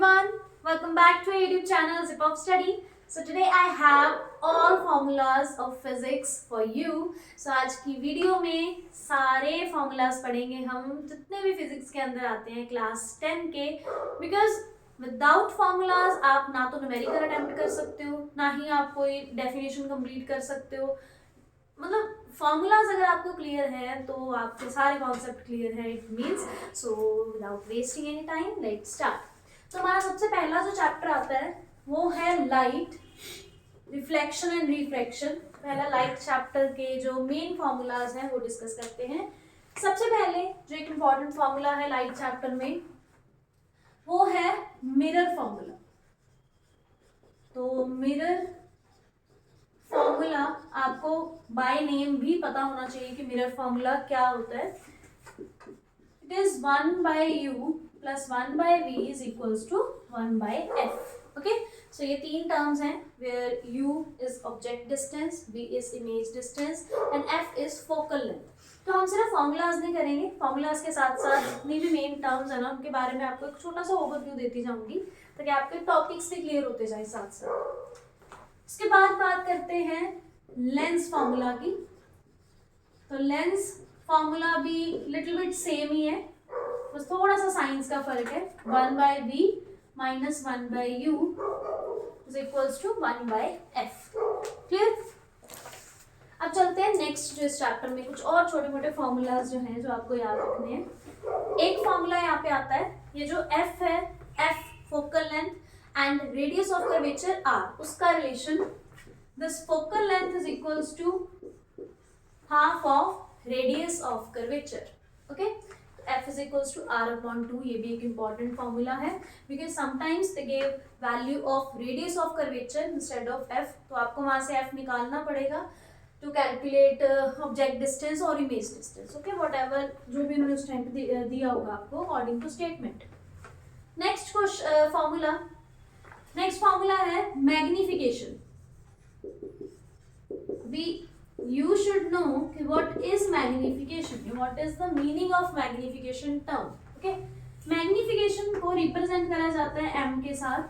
everyone, welcome back to our YouTube channel Zip of Study. So today I have all formulas of physics for you. So आज की video में सारे formulas पढ़ेंगे हम जितने भी physics के अंदर आते हैं क्लास 10 के, because विदाउट फॉर्मूलाज आप ना तो न्यूमेरिकल अटेम्प्ट कर सकते हो, ना ही आप कोई डेफिनेशन कंप्लीट कर सकते हो. मतलब फॉर्मूलाज अगर आपको क्लियर है तो आपके सारे कॉन्सेप्ट क्लियर है, it means. So without wasting any time let's start. तो हमारा सबसे पहला जो चैप्टर आता है वो है लाइट, रिफ्लेक्शन एंड रिफ्रैक्शन. पहला लाइट चैप्टर के जो मेन फॉर्मूलाज हैं वो डिस्कस करते हैं. सबसे पहले जो एक इम्पॉर्टेंट फॉर्मूला है लाइट चैप्टर में वो है मिरर फॉर्मूला. तो मिरर फॉर्मूला आपको बाय नेम भी पता होना चाहिए कि मिरर फॉर्मूला क्या होता है. It is 1/u plus 1/v is equals to 1/f. Okay, so ये तीन टर्म्स हैं where u is object distance, v is image distance and f is focal length. तो हम सिर्फ फॉर्मूलाज नहीं करेंगे, फॉर्मूलाज के साथ साथ जितनी भी मेन टर्म्स है ना उनके बारे में आपको एक छोटा सा ओवरव्यू देती जाऊंगी ताकि आपके टॉपिक्स भी क्लियर होते जाए साथ साथ. इसके बाद बात करते हैं लेंस फॉर्मूला की. तो लेंस फॉर्मूला भी लिटिल बिट सेम ही है, बस थोड़ा सा साइंस का फर्क है. 1/v minus 1/u is equals to 1/f. Clear. अब चलते हैं नेक्स्ट जो इस चैप्टर में कुछ और छोटे मोटे फॉर्मूलाज जो हैं जो आपको याद रखने हैं. एक फॉर्मूला यहाँ पे आता है, ये जो f है, f focal length and radius of curvature r, उसका relation. This focal length is equals to half of radius of curvature. Okay, f is equals to r upon 2. ये भी एक important formula है because sometimes they give value of radius of curvature instead of f. तो आपको वहाँ से f निकालना पड़ेगा to calculate object distance or image distance. Okay, whatever जो भी उन्होंने उस टाइम पे दिया होगा आपको according to statement. Next formula. Next formula है magnification. You should know कि what is magnification, what is the meaning of magnification term. Okay, magnification को represent करा जाता है m के साथ.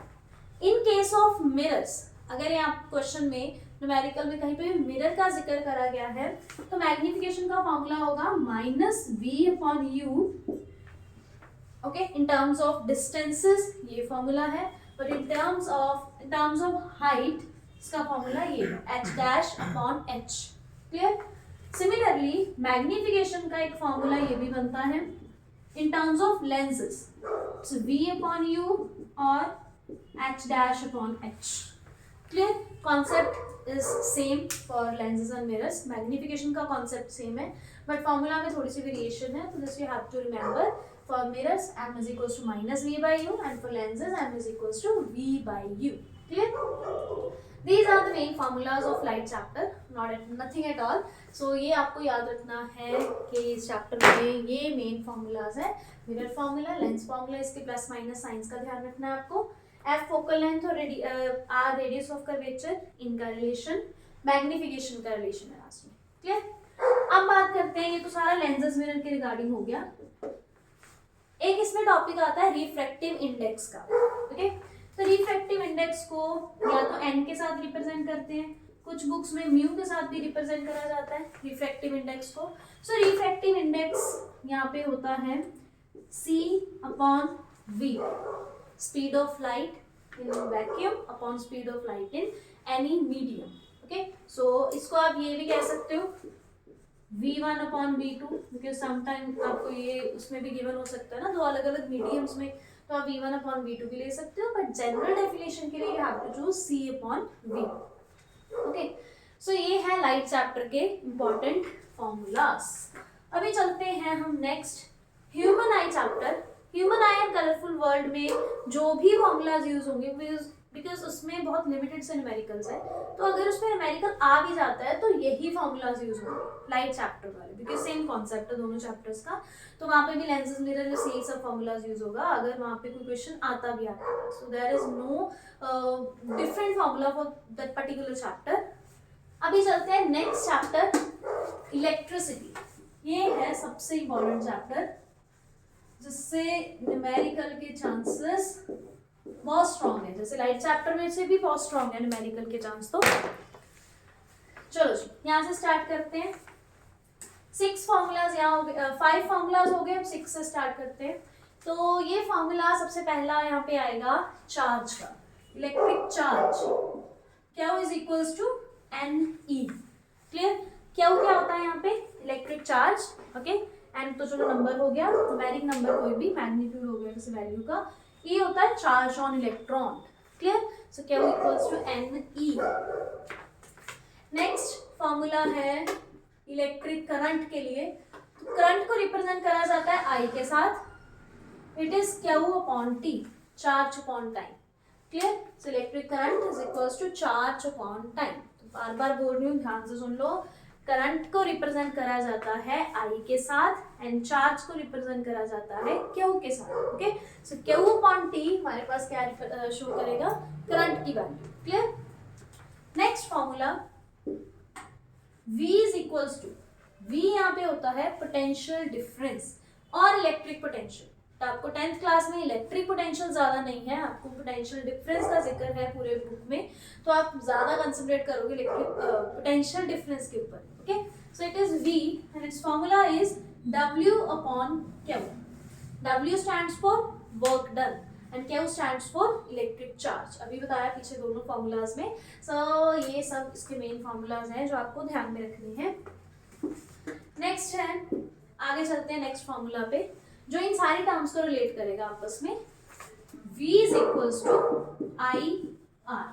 In case of mirrors, अगर ये आप क्वेश्चन में न्यूमेरिकल में कहीं पे मिरर का जिक्र करा गया है तो मैग्निफिकेशन का फॉर्मूला होगा minus v upon u. Okay, in terms of distances ये फॉर्मूला है, और इन टर्म्स ऑफ हाइट इसका फॉर्मूला ये h dash upon h. Clear. Similarly magnification का एक फॉर्मूला ये भी बनता है in terms of lenses. So v upon u और h dash upon h. Clear. Concept is same for lenses and mirrors. Magnification का कॉन्सेप्ट सेम है but formula में थोड़ी सी वेरिएशन है. तो this you have to remember. For mirrors m is equals to minus v by u and for lenses m is equals to v by u. Clear? These are the main formulas of light chapter, nothing at all. So ये आपको याद रखना है कि इस chapter में ये main formulas है. मिरर फॉर्मूला, लेंस फॉर्मूला, इसके प्लस माइनस साइंस का ध्यान रखना है आपको. f फोकल लेंथ और r रेडियस ऑफ कर्वेचर, इनका रिलेशन, मैग्निफिकेशन का रिलेशन है लास्ट में. क्लियर. अब बात करते हैं, ये तो सारा लेंसेज मिरर के रिगार्डिंग हो गया. एक इसमें टॉपिक आता है रिफ्रैक्टिव इंडेक्स का. ओके, तो रिफ्रैक्टिव इंडेक्स को या तो n के साथ रिप्रेजेंट करते हैं, कुछ बुक्स में म्यू के साथ भी रिप्रेजेंट करा जाता है रिफ्रैक्टिव इंडेक्स को. सो रिफ्रैक्टिव इंडेक्स यहाँ पे होता है c upon v, speed of light in vacuum upon speed of light in any medium. Okay, so इसको आप ये भी कह सकते हो v1 upon v2, because sometime आपको ये उसमें भी गिवन हो सकता है ना, दो अलग अलग मीडियम्स में, तो आप v1 अपॉन v2 भी ले सकते हो, बट जनरल डेफिनेशन के लिए you have to choose c upon v. Okay, so ये है लाइट चैप्टर के इंपॉर्टेंट फॉर्मूलाज. अभी चलते हैं हम next human eye chapter. Human eye and colourful world में जो भी फॉर्मूलाज यूज होंगे बिकॉज उसमें बहुत लिमिटेड से न्यूमेरिकल्स है, तो अगर उसमें न्यूमेरिकल आ भी जाता है तो यही फॉर्मूलाज यूज होंगे लाइट चैप्टर वाले, बिकॉज सेम कॉन्सेप्ट है दोनों चैप्टर्स का. तो वहाँ पे भी लेंसेज मिरर में यही सब फॉर्मूलाज यूज होगा अगर वहाँ पे कोई क्वेश्चन आता भी आपके पास. So there is no different formula for that particular chapter. अभी चलते हैं नेक्स्ट चैप्टर, इलेक्ट्रिसिटी. ये है सबसे इंपॉर्टेंट चैप्टर जिससे न्यूमेरिकल के चांसेस बहुत स्ट्रॉन्ग है, जैसे लाइट चैप्टर में से भी बहुत स्ट्रॉन्ग है न्यूमेरिकल के चांस। तो चलो जी यहाँ से स्टार्ट करते हैं। 6 फॉर्मूलाज यहाँ हो गए, 5 फॉर्मूलाज हो गए, अब 6 से स्टार्ट करते हैं। तो ये फॉर्मूला सबसे पहला यहाँ पे आएगा चार्ज का, electric charge Q is equals to NE। Clear? Q क्या होता है यहाँ पे? Electric charge. ओके, एन तो चलो नंबर हो गया, न्यूमेरिक नंबर कोई भी, मैग्नीट्यूड हो गया किसी वैल्यू का। E होता है charge on electron. Clear? So Q equals to NE। Next formula है इलेक्ट्रिक करंट के लिए। तो करंट को रिप्रेजेंट करा जाता है I के साथ। It is Q upon T, charge upon time. Clear? So electric current is equals to charge upon time. तो बार बार बोल रही हूँ, ध्यान से सुन लो। करंट को रिप्रेजेंट करा जाता है I के साथ एंड चार्ज को रिप्रेजेंट करा जाता है Q के साथ। Okay, so Q upon T हमारे पास क्या शो करेगा? करंट की वैल्यू। Clear? Next formula V is equals to, V यहाँ पे होता है पोटेंशियल डिफरेंस और इलेक्ट्रिक पोटेंशियल। तो आपको 10th क्लास में इलेक्ट्रिक पोटेंशियल ज्यादा नहीं है, आपको पोटेंशियल डिफरेंस का जिक्र है पूरे बुक में, तो आप ज्यादा कंसंट्रेट करोगे इलेक्ट्रिक पोटेंशियल डिफरेंस के ऊपर। Okay, so it is V and it's formula is W upon Q। W stands for work done and Q stands for electric charge. अभी बताया पीछे दोनों फॉर्मूलाज में। सो ये सब इसके मेन फॉर्मूलाज हैं जो आपको ध्यान में रखने हैं। नेक्स्ट है, आगे चलते हैं नेक्स्ट फॉर्मूला पे जो इन सारी टर्म्स को रिलेट करेगा आपस में। V is equals to IR।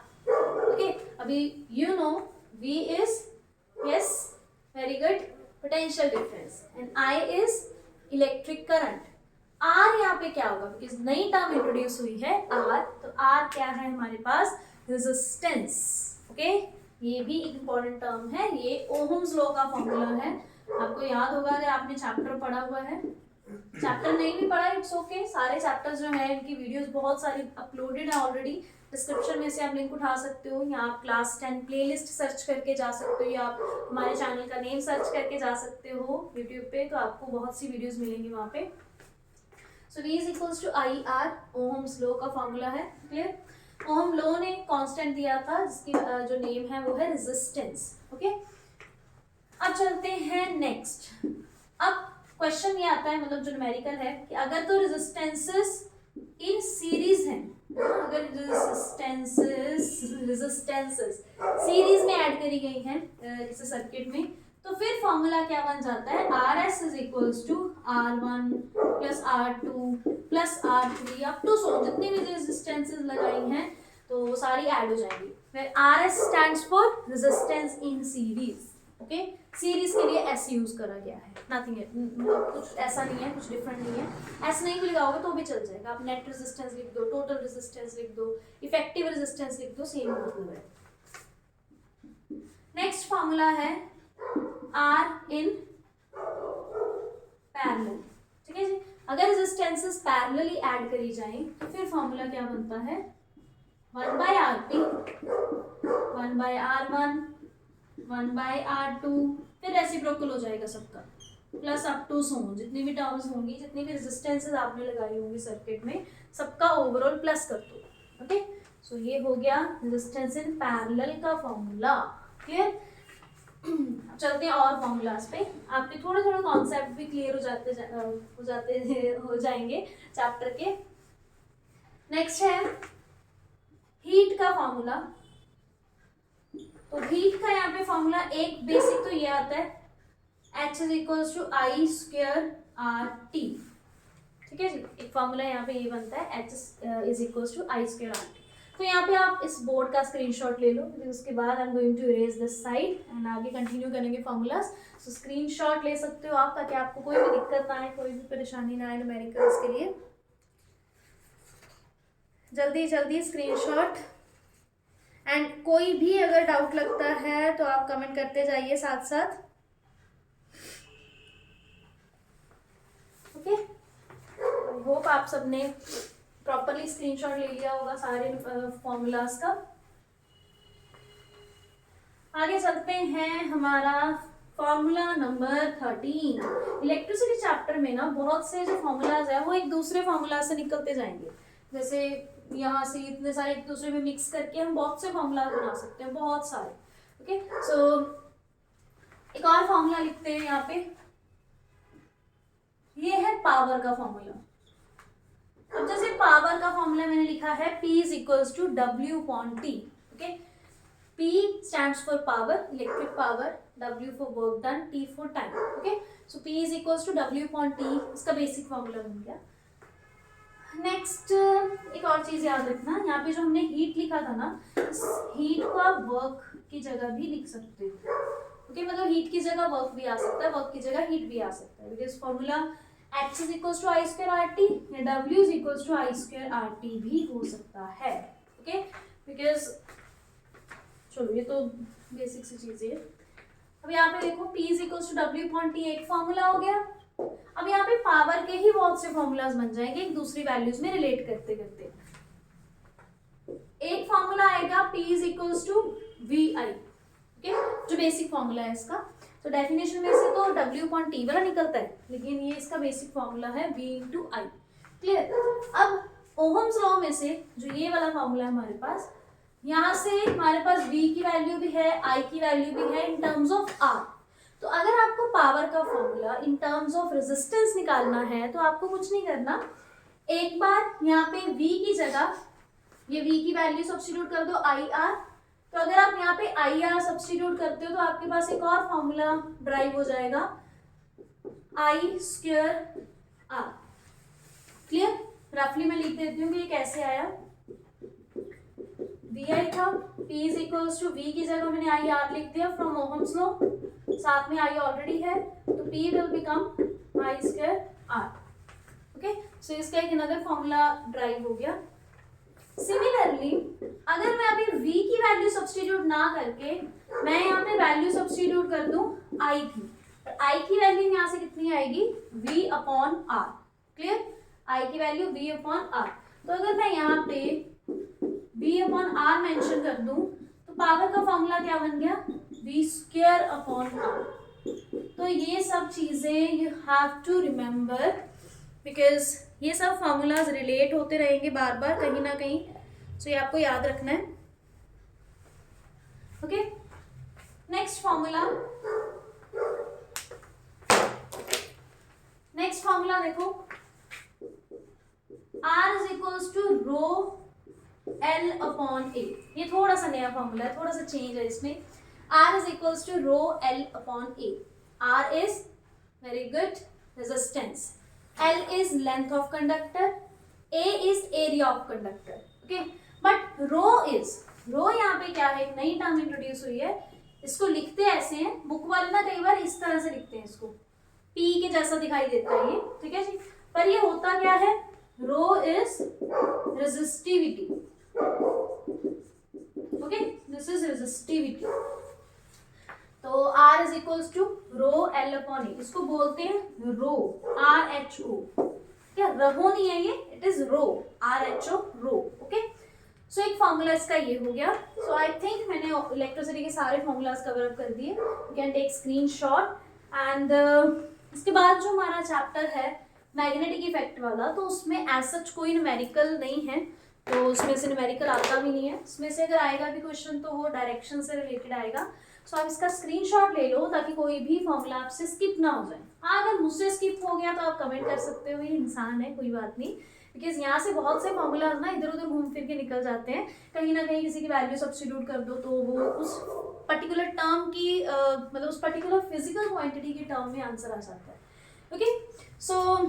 Okay, अभी you know V is, yes very good, potential difference and I is electric current. R यहाँ पे क्या होगा? बिकॉज नई टर्म इंट्रोड्यूस हुई है R, तो R क्या है हमारे पास? रेजिस्टेंस। ओके, ये भी एक इंपॉर्टेंट टर्म है, ये ओहम्स लॉ का फॉर्मूला है। आपको याद होगा अगर आपने चैप्टर पढ़ा हुआ है। चैप्टर नहीं भी पढ़ा, इट्स ओके। सारे चैप्टर्स जो है इनकी वीडियोस बहुत सारी अपलोडेड है ऑलरेडी, डिस्क्रिप्शन में से आप लिंक उठा सकते हो, या आप क्लास 10 प्लेलिस्ट सर्च करके जा सकते हो, या आप हमारे चैनल का नेम सर्च करके जा सकते हो यूट्यूब पे, तो आपको बहुत सी वीडियोस मिलेंगी वहाँ पे। So V is equals to IR, ohm's law का फॉर्मूला है। क्लियर? ओहम लॉ ने कांस्टेंट दिया था जिसकी जो नेम है वो है रेजिस्टेंस। ओके, अब चलते हैं नेक्स्ट। अब क्वेश्चन ये आता है, मतलब जो न्यूमेरिकल है, कि अगर तो रेजिस्टेंसेस इन सीरीज हैं, अगर रेजिस्टेंसेस सीरीज में ऐड करी गई हैं जैसे सर्किट में, तो फिर फॉर्मूला क्या बन जाता है? RS is equals to R1 plus R2 plus R3 up to so, जितनी भी रेजिस्टेंसेस लगाई हैं तो वो सारी ऐड हो जाएंगी। फिर RS stands for resistance in series. Okay, series के लिए S यूज करा गया है, नथिंग है, कुछ ऐसा नहीं है, कुछ डिफरेंट नहीं है। S नहीं भी लगाओगे तो भी चल जाएगा। आप नेट रेजिस्टेंस लिख दो, टोटल रेजिस्टेंस लिख दो, इफेक्टिव रेजिस्टेंस लिख दो, सेम मतलब है। नेक्स्ट फॉर्मूला है R इन पैरेलल। ठीक है जी, अगर रेजिस्टेंसेस पैरेलली ऐड करी जाएं तो फिर फॉर्मूला क्या बनता है? 1/RP, 1/R1, 1/R2, फिर रेसिप्रोकल हो जाएगा सबका, प्लस अप टू सो, जितनी भी टर्म्स होंगी, जितनी भी रेजिस्टेंसेस आपने लगाई होंगी सर्किट में, सबका ओवरऑल प्लस कर दो। ओके, सो ये हो गया रेजिस्टेंस इन पैरेलल का फॉर्मूला। क्लियर? चलते हैं और फॉर्मूलाज पे, आपके थोड़े थोड़े कॉन्सेप्ट भी क्लियर हो जाएंगे चैप्टर के। नेक्स्ट है हीट का फॉर्मूला। तो हीट का यहाँ पे फॉर्मूला एक बेसिक तो ये आता है, H is equals to I square RT। ठीक है जी, एक फॉर्मूला यहाँ पे ये बनता है, H is equals to I square RT। तो यहाँ पे आप इस बोर्ड का स्क्रीनशॉट ले लो, उसके बाद I am going to erase this side and आगे कंटिन्यू करेंगे फॉर्मूलाज। सो स्क्रीनशॉट ले सकते हो आप, ताकि आपको कोई भी दिक्कत ना आए, कोई भी परेशानी ना आए न्यूमेरिकल्स के लिए। जल्दी जल्दी स्क्रीनशॉट, एंड कोई भी अगर डाउट लगता है तो आप कमेंट करते जाइए साथ साथ। ओके, आई होप आप सबने प्रॉपरली स्क्रीनशॉट ले लिया होगा सारे फॉर्मूलाज का। आगे चलते हैं, हमारा फॉर्मूला नंबर 13। इलेक्ट्रिसिटी चैप्टर में ना बहुत से जो फॉर्मूलाज है वो एक दूसरे फॉर्मूला से निकलते जाएंगे, जैसे यहाँ से इतने सारे एक दूसरे में मिक्स करके हम बहुत से फॉर्मूला बना सकते हैं, बहुत सारे। ओके, सो एक और फॉर्मूला लिखते हैं यहाँ पे, ये है पावर का फॉर्मूला। अब जैसे पावर का फॉर्मूला मैंने लिखा है P is equals to W upon T। Okay, P stands for power, electric power, W for work done, T for time. Okay, so P is equals to W upon T, इसका basic formula बन गया। Next एक और चीज याद रखना, यहाँ पे जो हमने हीट लिखा था ना, इस हीट को आप वर्क की जगह भी लिख सकते हो। ओके, मतलब हीट की जगह वर्क भी आ सकता है, वर्क की जगह हीट भी आ सकता है, because formula H is equals to I square R T या W is equals to I square R T भी हो सकता है। ओके, बिकॉज चलो ये तो बेसिक सी चीजें है। अब यहाँ पे देखो P is equals to W upon T एक फॉर्मूला हो गया। अब यहाँ पे पावर के ही बहुत से फॉर्मूलाज बन जाएंगे एक दूसरी वैल्यूज में रिलेट करते करते। एक फॉर्मूला आएगा P is equals to VI, okay, जो बेसिक फॉर्मूला है इसका। तो डेफिनेशन में से तो W अपॉन T वाला निकलता है, लेकिन ये इसका बेसिक फॉर्मूला है V इंटू I। क्लियर? अब ओहम्स लॉ में से जो ये वाला फॉर्मूला है हमारे पास, यहाँ से हमारे पास V की वैल्यू भी है, I की वैल्यू भी है इन टर्म्स ऑफ R। तो अगर आपको पावर का formula in terms of resistance निकालना है तो आपको कुछ नहीं करना, एक बार यहाँ पे V की जगह ये V की वैल्यू सब्स्टिट्यूट कर दो IR। तो अगर आप यहाँ पे IR सब्स्टिट्यूट करते हो तो आपके पास एक और फॉर्मूला ड्राइव हो जाएगा, I स्क्वायर R। क्लियर? रफली मैं लिख देती हूँ कि ये कैसे आया। VI था, P is equals to V की जगह मैंने IR लिख दिया फ्रॉम ओहम्स लॉ, साथ में I ऑलरेडी है, तो P will become I square R। Okay, so इसका एक अनदर फॉर्मूला ड्राइव हो गया। सिमिलरली अगर मैं अभी V की वैल्यू सब्स्टिट्यूट ना करके मैं यहाँ पे वैल्यू सब्स्टिट्यूट कर दूं I की, और I की वैल्यू यहाँ से कितनी आएगी, V upon R। Clear? I की वैल्यू V अपॉन R। तो अगर मैं यहाँ पे V अपॉन R मेंशन कर दूं तो पावर का फॉर्मूला क्या बन गया, V स्क्वायर अपॉन R। तो ये सब चीजें you have to remember, because ये सब फॉर्मूलाज रिलेट होते रहेंगे बार बार कहीं ना कहीं, तो ये आपको याद रखना है। Okay, next formula, next formula देखो, R is equals to rho L upon A। ये थोड़ा सा नया फॉर्मूला है, थोड़ा सा चेंज है इसमें। R is equals to rho L upon A। R is very good resistance, L is length of conductor, A is area of conductor, okay? But rho यहाँ पे क्या है, एक नई टर्म इंट्रोड्यूस हुई है, इसको लिखते ऐसे हैं, बुक वाले ना कई बार इस तरह से लिखते हैं इसको, P के जैसा दिखाई देता है ये, ठीक है जी, पर ये होता क्या है, rho is resistivity, okay? This is resistivity। तो R is equals to rho L upon A, इसको बोलते हैं रो, RHO। क्या रहो नहीं है ये, it is rho, RHO, rho. Okay, so एक फॉर्मूला इसका ये हो गया। सो आई थिंक मैंने इलेक्ट्रिसिटी के सारे फॉर्मूलाज कवर अप कर दिए। You can take screenshot. And इसके बाद जो हमारा चैप्टर है मैग्नेटिक इफेक्ट वाला, तो उसमें एज सच कोई न्यूमेरिकल नहीं है, तो उसमें से न्यूमेरिकल आता भी नहीं है। उसमें से अगर आएगा भी क्वेश्चन तो वो डायरेक्शन से रिलेटेड आएगा। सो आप इसका स्क्रीनशॉट ले लो ताकि कोई भी फॉर्मूला आपसे स्किप ना हो जाए। हाँ, अगर मुझसे स्किप हो गया तो आप कमेंट कर सकते हो, ये इंसान है, कोई बात नहीं, बिकॉज यहाँ से बहुत से फॉर्मूला ना इधर उधर घूम फिर के निकल जाते हैं, कहीं ना कहीं किसी की वैल्यू सब्स्टिट्यूट कर दो तो वो उस पर्टिकुलर टर्म की मतलब उस पर्टिकुलर फिजिकल क्वांटिटी के टर्म में आंसर आ जाता है। Okay, so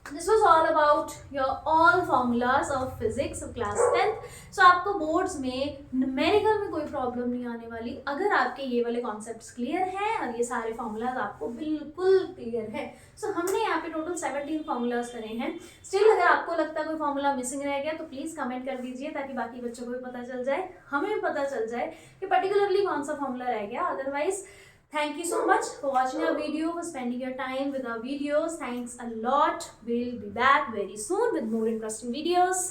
this was all about your all formulas of physics of class 10th। सो आपको बोर्ड्स में न्यूमेरिकल में कोई प्रॉब्लम नहीं आने वाली अगर आपके ये वाले कॉन्सेप्ट्स क्लियर हैं और ये सारे फॉर्मूलाज आपको बिल्कुल क्लियर है। सो हमने यहाँ पे टोटल 17 फॉर्मूलाज करे हैं। स्टिल अगर आपको लगता है कोई फॉर्मूला मिसिंग रह गया तो प्लीज़ कमेंट कर दीजिए ताकि बाकी बच्चों को भी पता चल जाए, हमें भी पता चल जाए कि पर्टिकुलरली कौन सा फॉर्मूला रह गया। Otherwise thank you so much for watching our video, for spending your time with our videos. Thanks a lot. We'll be back very soon with more interesting videos.